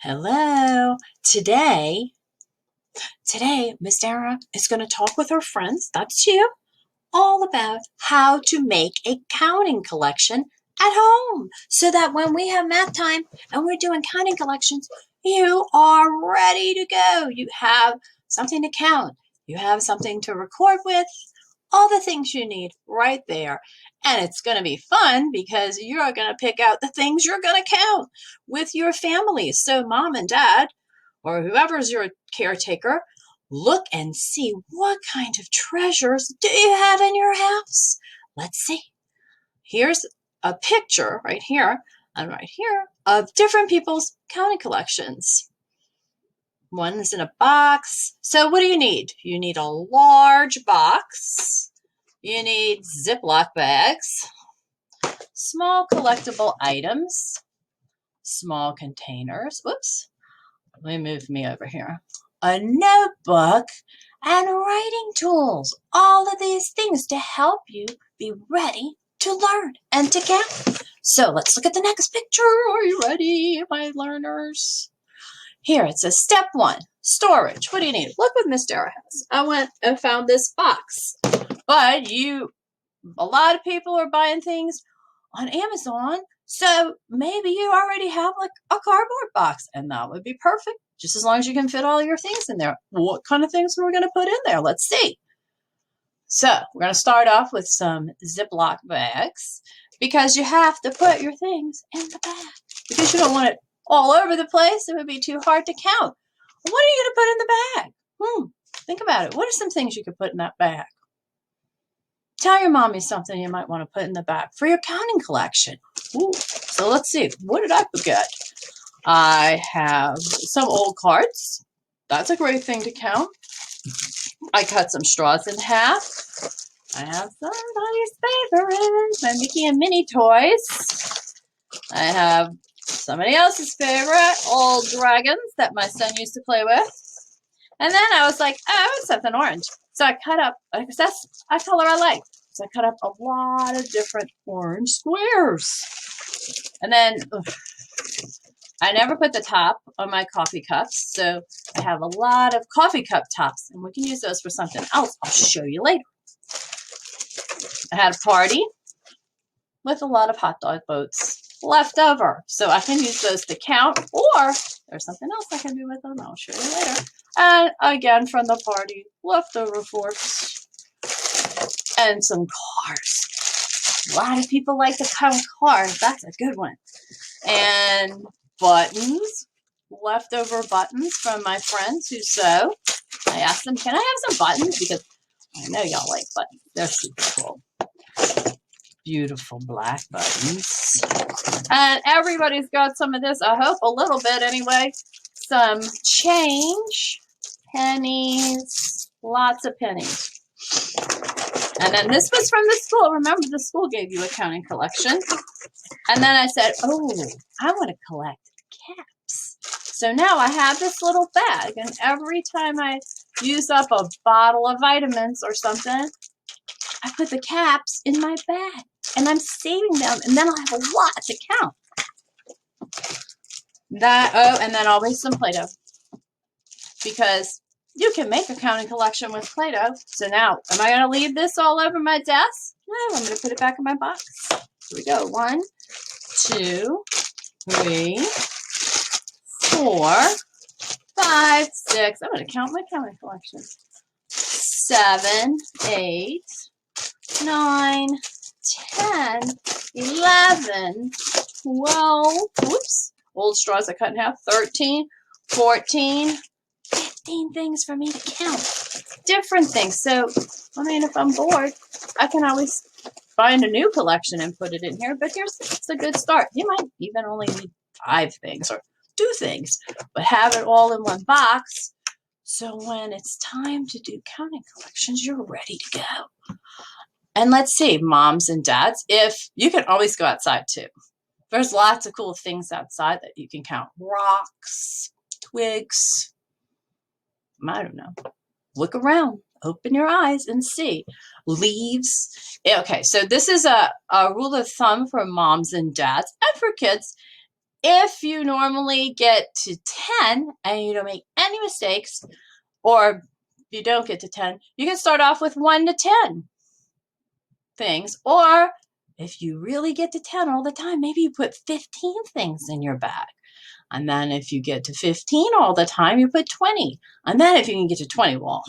Hello. Today, Miss Dara is going to talk with her friends, that's you, all about how to make a counting collection at home so that when we have math time and we're doing counting collections, you are ready to go. You have something to count. You have something to record with, all the things you need right there. And it's going to be fun because you're going to pick out the things you're going to count with your family. So, mom and dad, or whoever's your caretaker, look and see what kind of treasures do you have in your house. Let's see. Here's a picture right here and right here of different people's counting collections. One is in a box. So what do you need? You need a large box. You need Ziploc bags, small collectible items, small containers. Whoops. Let me move me over here. A notebook and writing tools. All of these things to help you be ready to learn and to count. So let's look at the next picture. Are you ready, my learners? Here it says step 1, storage. What do you need? Look what Miss Dara has. I went and found this box. But a lot of people are buying things on Amazon. So maybe you already have like a cardboard box, and that would be perfect, just as long as you can fit all your things in there. What kind of things are we going to put in there? Let's see. So we're going to start off with some Ziploc bags because you have to put your things in the bag because you don't want it all over the place. It would be too hard to count. What are you going to put in the bag? Think about it. What are some things you could put in that bag? Tell your mommy something you might want to put in the bag for your counting collection. So let's see. What did I forget? I have some old cards. That's a great thing to count. I cut some straws in half. I have somebody's favorite, my Mickey and Minnie toys. I have somebody else's favorite, old dragons that my son used to play with. And then I was like, oh, I want something orange. So I cut up, because that's a color I like. So I cut up a lot of different orange squares. And then I never put the top on my coffee cups. So I have a lot of coffee cup tops, and we can use those for something else. I'll show you later. I had a party with a lot of hot dog boats left over. So I can use those to count, or there's something else I can do with them. I'll show you later. And again, from the party, leftover forks and some cars. A lot of people like to count cars. That's a good one. And buttons, leftover buttons from my friends who sew. I asked them, can I have some buttons? Because I know y'all like buttons. They're super cool. Beautiful black buttons. And everybody's got some of this, I hope, a little bit anyway. Some change, pennies, lots of pennies. And then this was from the school. Remember, the school gave you a counting collection. And then I said, oh, I want to collect caps. So now I have this little bag, and every time I use up a bottle of vitamins or something, I put the caps in my bag, and I'm saving them, and then I'll have a lot to count. And then always some Play-Doh, because you can make a counting collection with Play-Doh. So now, am I going to leave this all over my desk? No, I'm going to put it back in my box. Here we go. 1, 2, 3, 4, 5, 6. I'm going to count my counting collection. 7, 8, 9, 10, 11, 12, whoops, old straws I cut in half, 13, 14, 15 things for me to count. Different things. So, I mean, if I'm bored, I can always find a new collection and put it in here, but it's a good start. You might even only need 5 things or 2 things, but have it all in one box. So when it's time to do counting collections, you're ready to go. And let's see, moms and dads, if you can always go outside too. There's lots of cool things outside that you can count. Rocks, twigs, I don't know. Look around, open your eyes and see. Leaves. Okay, so this is a rule of thumb for moms and dads and for kids. if you normally get to 10 and you don't make any mistakes, or if you don't get to 10, you can start off with 1 to 10 things. Or if you really get to 10 all the time, maybe you put 15 things in your bag. And then if you get to 15 all the time, you put 20. And then if you can get to 20, well,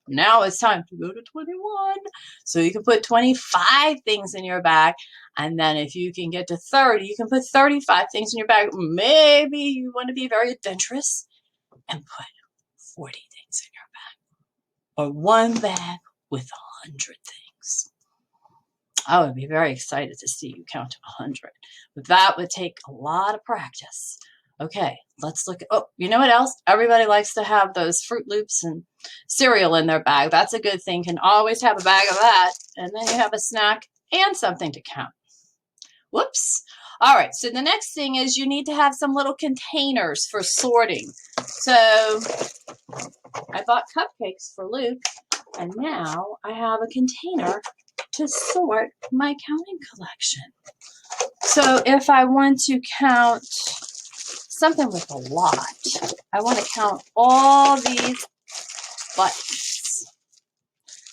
now it's time to go to 21. So you can put 25 things in your bag. And then if you can get to 30, you can put 35 things in your bag. Maybe you want to be very adventurous and put 40 things in your bag. Or one bag with 100 things. I would be very excited to see you count to 100. But that would take a lot of practice. Okay, let's look at, oh, you know what else? Everybody likes to have those Fruit Loops and cereal in their bag. That's a good thing. Can always have a bag of that. And then you have a snack and something to count. Whoops. All right, so the next thing is you need to have some little containers for sorting. So I bought cupcakes for Luke, and now I have a container to sort my counting collection. So if I want to count something with a lot, I want to count all these buttons.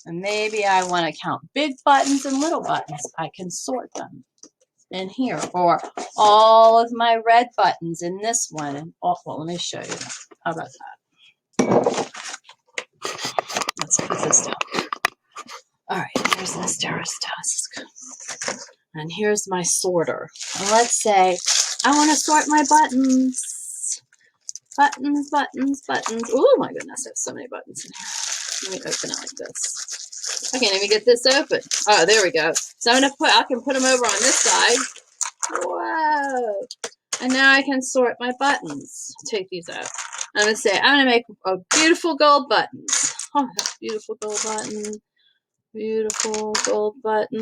And maybe I want to count big buttons and little buttons. I can sort them in here. Or all of my red buttons in this one. And oh, well, let me show you. How about that? Let's put this down. All right, here's Miss Tara's desk. And here's my sorter. And let's say I want to sort my buttons. Buttons, buttons, buttons. Oh my goodness, I have so many buttons in here. Let me open it like this. I can't even get this open. Oh, there we go. So I can put them over on this side. Whoa. And now I can sort my buttons. Take these out. I'm going to say, I'm going to make a beautiful gold buttons. Oh, beautiful gold button. Beautiful gold button.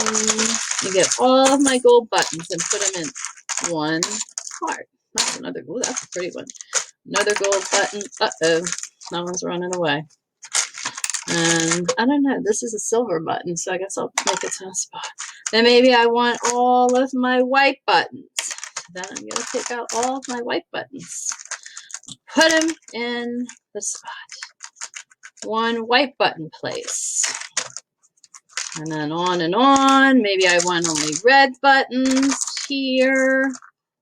You get all of my gold buttons and put them in one part. That's another, oh, that's a pretty one. Another gold button. Uh-oh, that one's running away. And I don't know, this is a silver button, so I guess I'll make its own spot. Then maybe I want all of my white buttons. Then I'm going to take out all of my white buttons. Put them in the spot. One white button place. And then on and on. Maybe I want only red buttons here.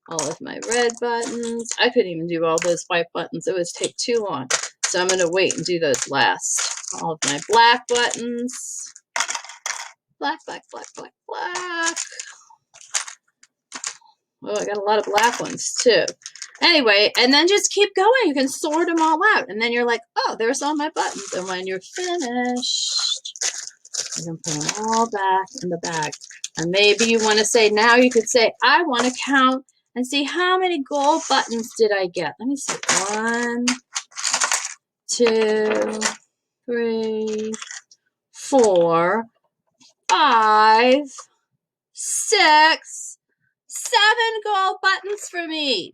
All of my red buttons. I couldn't even do all those white buttons. It would take too long. So I'm going to wait and do those last. All of my black buttons. Black, black, black, black, black. Oh, I got a lot of black ones too. Anyway, and then just keep going. You can sort them all out. And then you're like, oh, there's all my buttons. And when you're finished, you can put them all back in the bag. And maybe you want to say, now you could say, I want to count and see how many gold buttons did I get. Let me see. 1, 2, 3, 4, 5, 6, 7 gold buttons for me.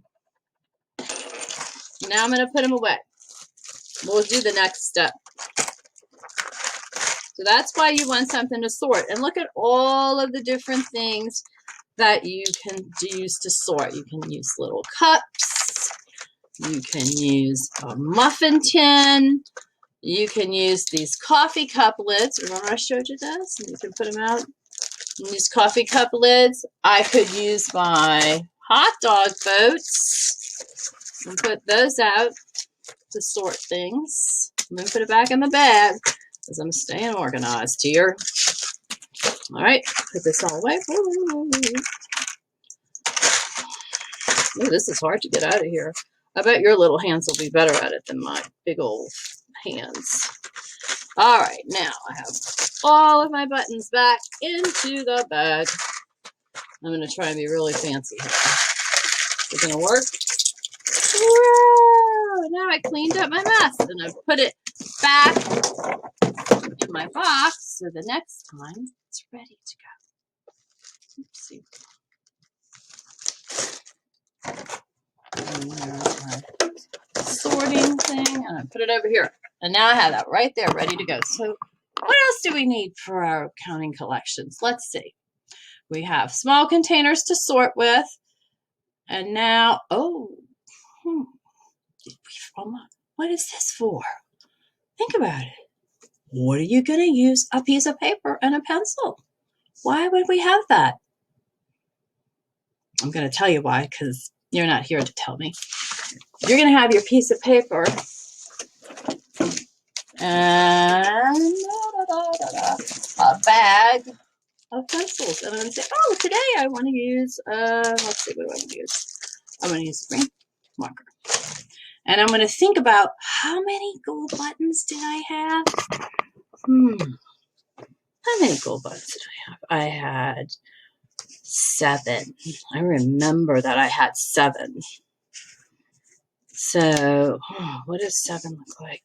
Now I'm going to put them away. We'll do the next step. So that's why you want something to sort. And look at all of the different things that you can use to sort. You can use little cups. You can use a muffin tin. You can use these coffee cup lids. Remember I showed you this? And you can put them out. Use coffee cup lids. I could use my hot dog boats and put those out to sort things. I'm going to put it back in the bag because I'm staying organized here. All right, put this all away. Ooh, this is hard to get out of here. I bet your little hands will be better at it than my big old hands. All right, now I have all of my buttons back into the bag. I'm going to try and be really fancy here. Is it going to work? Whoa! Now I cleaned up my mess and I've put it back in my box so the next time it's ready to go. Oopsie. And there's my sorting thing, and I put it over here. And now I have that right there ready to go. So what else do we need for our counting collections? Let's see. We have small containers to sort with. And now, what is this for? Think about it. What are you going to use a piece of paper and a pencil? Why would we have that? I'm going to tell you why, because you're not here to tell me. You're going to have your piece of paper and a bag of pencils. And I'm going to say, oh, today I want to use, let's see, what do I want to use? I'm going to use green marker. And I'm going to think about how many gold buttons did I have? How many gold buttons did I have? I had 7. I remember that I had 7. So, what does 7 look like?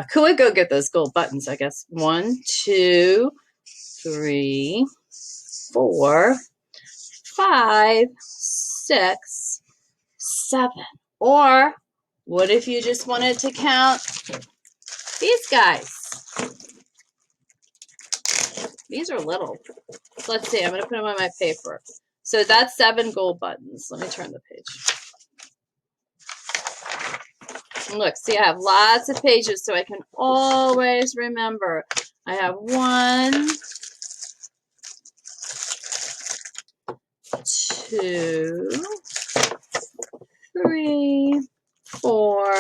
Could we go get those gold buttons, I guess? 1, 2, 3, 4, 5, 6, 7. Or what if you just wanted to count these guys? These are little. So let's see. I'm going to put them on my paper. So that's 7 gold buttons. Let me turn the page. And look, see, I have lots of pages so I can always remember. I have 1, 2, 3, 4,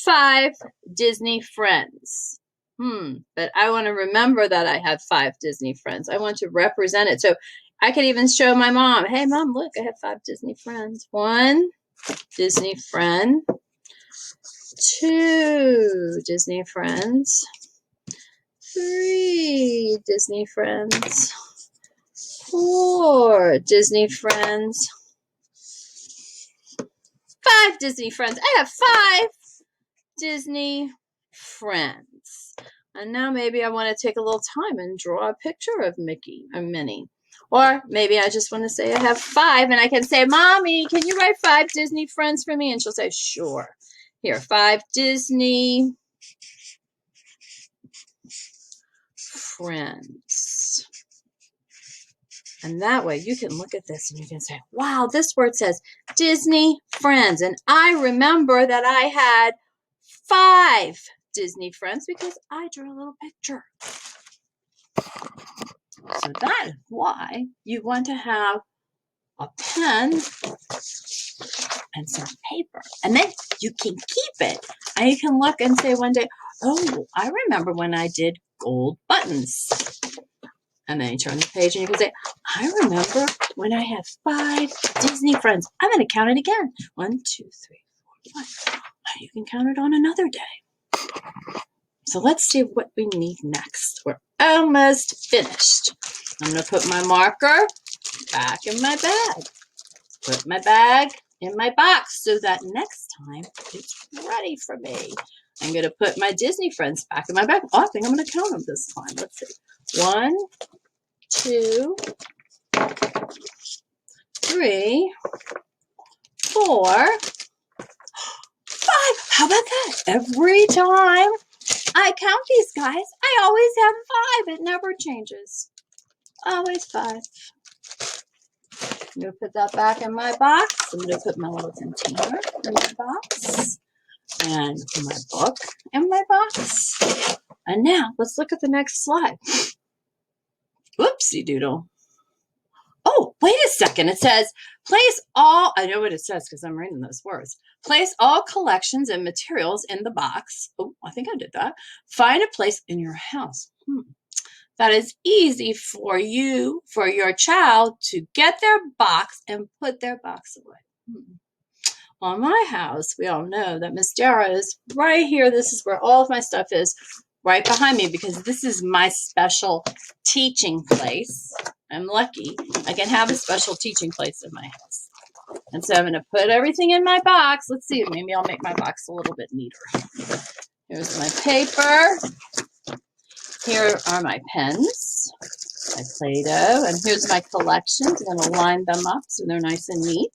5 Disney friends. But I want to remember that I have 5 Disney friends. I want to represent it. So I could even show my mom, hey, Mom, look, I have 5 Disney friends. 1 Disney friend. 2 Disney friends. 3 Disney friends. 4 Disney friends. 5 Disney friends. I have 5 Disney friends. And now maybe I want to take a little time and draw a picture of Mickey or Minnie. Or maybe I just want to say I have 5 and I can say, Mommy, can you write 5 Disney friends for me? And she'll say, sure. Here, 5 Disney friends. And that way you can look at this and you can say, wow, this word says Disney friends. And I remember that I had 5 Disney friends because I drew a little picture. So that is why you want to have a pen and some paper. And then you can keep it. And you can look and say one day, oh, I remember when I did gold buttons. And then you turn the page and you can say, I remember when I had 5 Disney friends. I'm going to count it again. 1, 2, 3, 4, 5. You can count it on another day. So let's see what we need next. We're almost finished. I'm going to put my marker back in my bag. Put my bag in my box so that next time it's ready for me. I'm going to put my Disney friends back in my bag. Oh, I think I'm going to count them this time. Let's see. 1, 2, 3, 4, 5. How about that? Every time I count these guys, I always have 5. It never changes. Always 5. I'm going to put that back in my box. I'm going to put my little container in my box. And my book in my box. And now, let's look at the next slide. Whoopsie doodle. Oh, wait a second. It says, place all, I know what it says because I'm reading those words. Place all collections and materials in the box. Oh, I think I did that. Find a place in your house. That is easy for you, for your child to get their box and put their box away. Well, my house, we all know that Miss Dara is right here. This is where all of my stuff is, right behind me, because this is my special teaching place. I'm lucky I can have a special teaching place in my house. And so I'm going to put everything in my box. Let's see, maybe I'll make my box a little bit neater. Here's my paper. Here are my pens, my Play-Doh, and here's my collections. I'm going to line them up so they're nice and neat.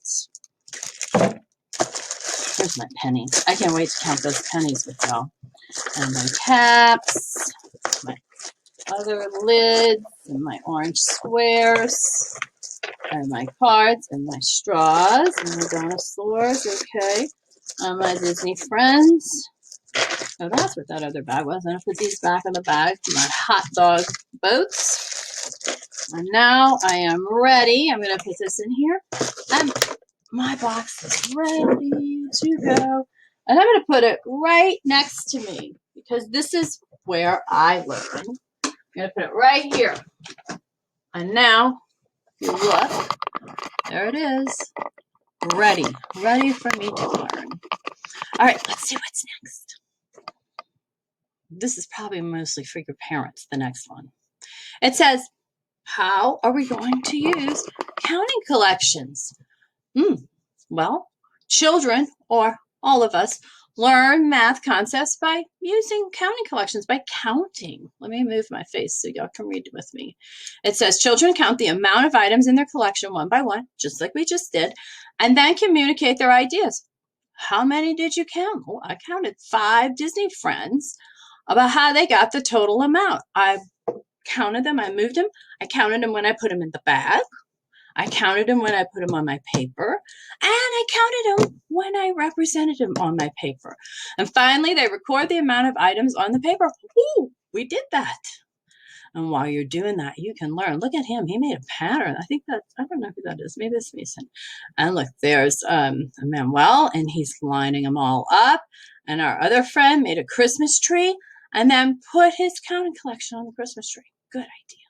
Here's my pennies. I can't wait to count those pennies with y'all. And my caps, my other lids, and my orange squares. And my cards and my straws and my dinosaurs. Okay. My Disney friends. Oh, that's what that other bag was. I'm going to put these back in the bag. My hot dog boats. And now I am ready. I'm going to put this in here. And my box is ready to go. And I'm going to put it right next to me because this is where I learn. I'm going to put it right here. And now, if you look, there it is. Ready for me to learn. All right, let's see what's next. This is probably mostly for your parents, the next one. It says, how are we going to use counting collections? Well, children, or all of us, learn math concepts by using counting collections, by counting. Let me move my face so y'all can read with me. It says, children count the amount of items in their collection one by one, just like we just did, and then communicate their ideas. How many did you count? Oh, I counted 5 Disney friends about how they got the total amount. I counted them, I moved them, I counted them when I put them in the bag. I counted them when I put them on my paper, and I counted them when I represented them on my paper. And finally, they record the amount of items on the paper. Ooh, we did that. And while you're doing that, you can learn. Look at him. He made a pattern. I don't know who that is. Maybe it's Mason. And look, there's Manuel, and he's lining them all up. And our other friend made a Christmas tree and then put his counting collection on the Christmas tree. Good idea.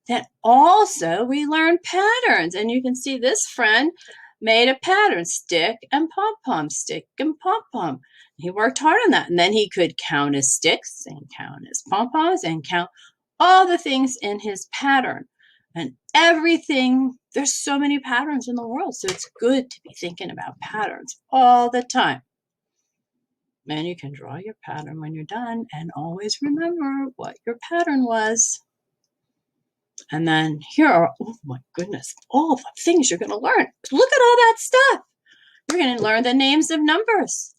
Then also we learn patterns, and you can see this friend made a pattern, stick and pom-pom, stick and pom-pom. He worked hard on that, and then he could count his sticks and count his pom-poms and count all the things in his pattern. And everything, there's so many patterns in the world, so it's good to be thinking about patterns all the time. And you can draw your pattern when you're done, and always remember what your pattern was. And then here are, oh my goodness, all the things you're going to learn. Look at all that stuff. You're going to learn the names of numbers.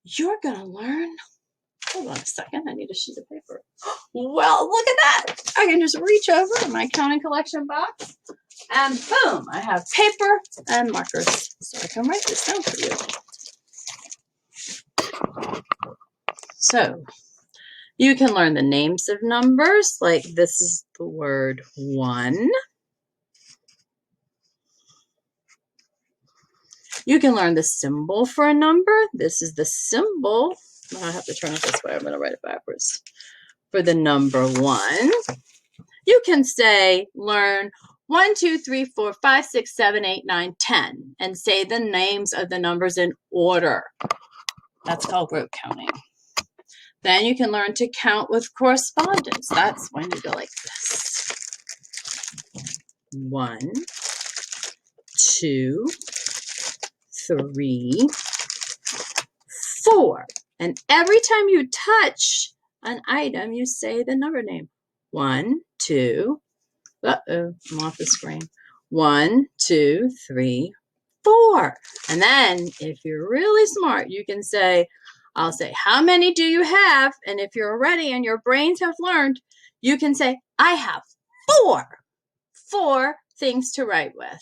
You're going to learn, hold on a second, I need a sheet of paper. Well, look at that. I can just reach over in my counting collection box, and boom, I have paper and markers. So I can write this down for you. So you can learn the names of numbers, like this is the word 1. You can learn the symbol for a number. This is the symbol. I have to turn it this way. I'm going to write it backwards. For the number 1. You can say, learn 1, 2, 3, 4, 5, 6, 7, 8, 9, 10, and say the names of the numbers in order. That's called rote counting. Then you can learn to count with correspondence. That's when you go like this. 1, 2, 3, 4. And every time you touch an item, you say the number name. 1, 2, I'm off the screen. 1, 2, 3, 4. And then if you're really smart, you can say, I'll say, how many do you have? And if you're ready and your brains have learned, you can say, I have 4. 4 things to write with.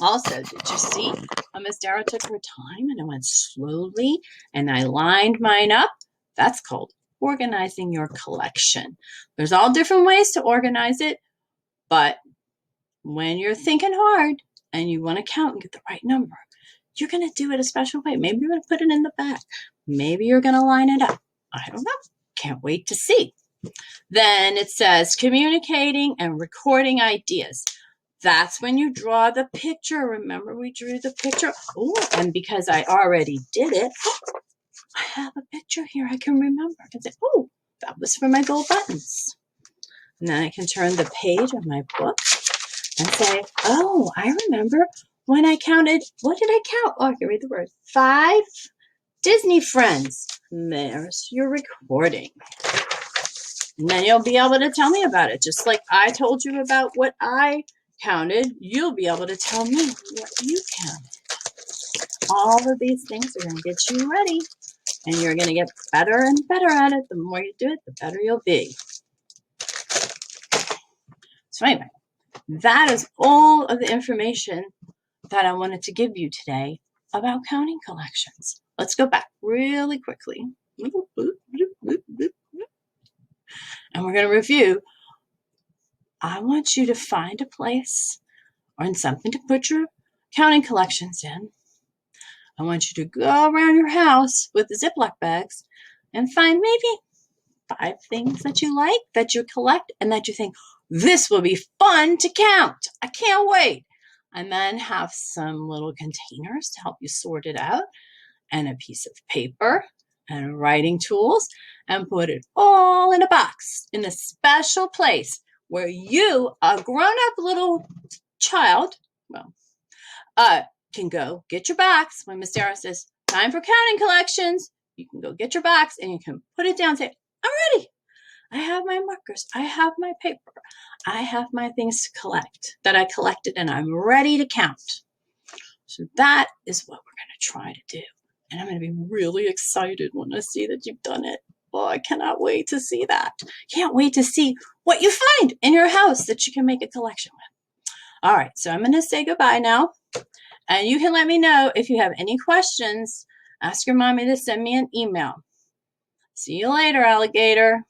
Also, did you see how Miss Dara took her time and I went slowly and I lined mine up? That's called organizing your collection. There's all different ways to organize it, but when you're thinking hard and you want to count and get the right number, you're going to do it a special way. Maybe you're going to put it in the back. Maybe you're going to line it up. I don't know. Can't wait to see. Then it says communicating and recording ideas. That's when you draw the picture. Remember we drew the picture? Oh, and because I already did it, I have a picture here I can remember. I can say, oh, that was for my gold buttons. And then I can turn the page of my book and say, oh, I remember when I counted, what did I count? Oh, I can read the word. 5 Disney friends. And there's your recording. And then you'll be able to tell me about it. Just like I told you about what I counted, you'll be able to tell me what you counted. All of these things are going to get you ready, and you're going to get better and better at it. The more you do it, the better you'll be. So anyway, that is all of the information that I wanted to give you today about counting collections. Let's go back really quickly. And we're going to review. I want you to find a place or something to put your counting collections in. I want you to go around your house with the Ziploc bags and find maybe 5 things that you like, that you collect, and that you think, this will be fun to count. I can't wait. And then have some little containers to help you sort it out, and a piece of paper and writing tools, and put it all in a box in a special place where you, a grown-up little child, can go get your box. When Miss Sarah says, time for counting collections, you can go get your box and you can put it down and say, I'm ready. I have my markers. I have my paper. I have my things to collect that I collected, and I'm ready to count. So that is what we're going to try to do. And I'm going to be really excited when I see that you've done it. Oh, I cannot wait to see that. Can't wait to see what you find in your house that you can make a collection with. All right, so I'm going to say goodbye now. And you can let me know if you have any questions. Ask your mommy to send me an email. See you later, alligator.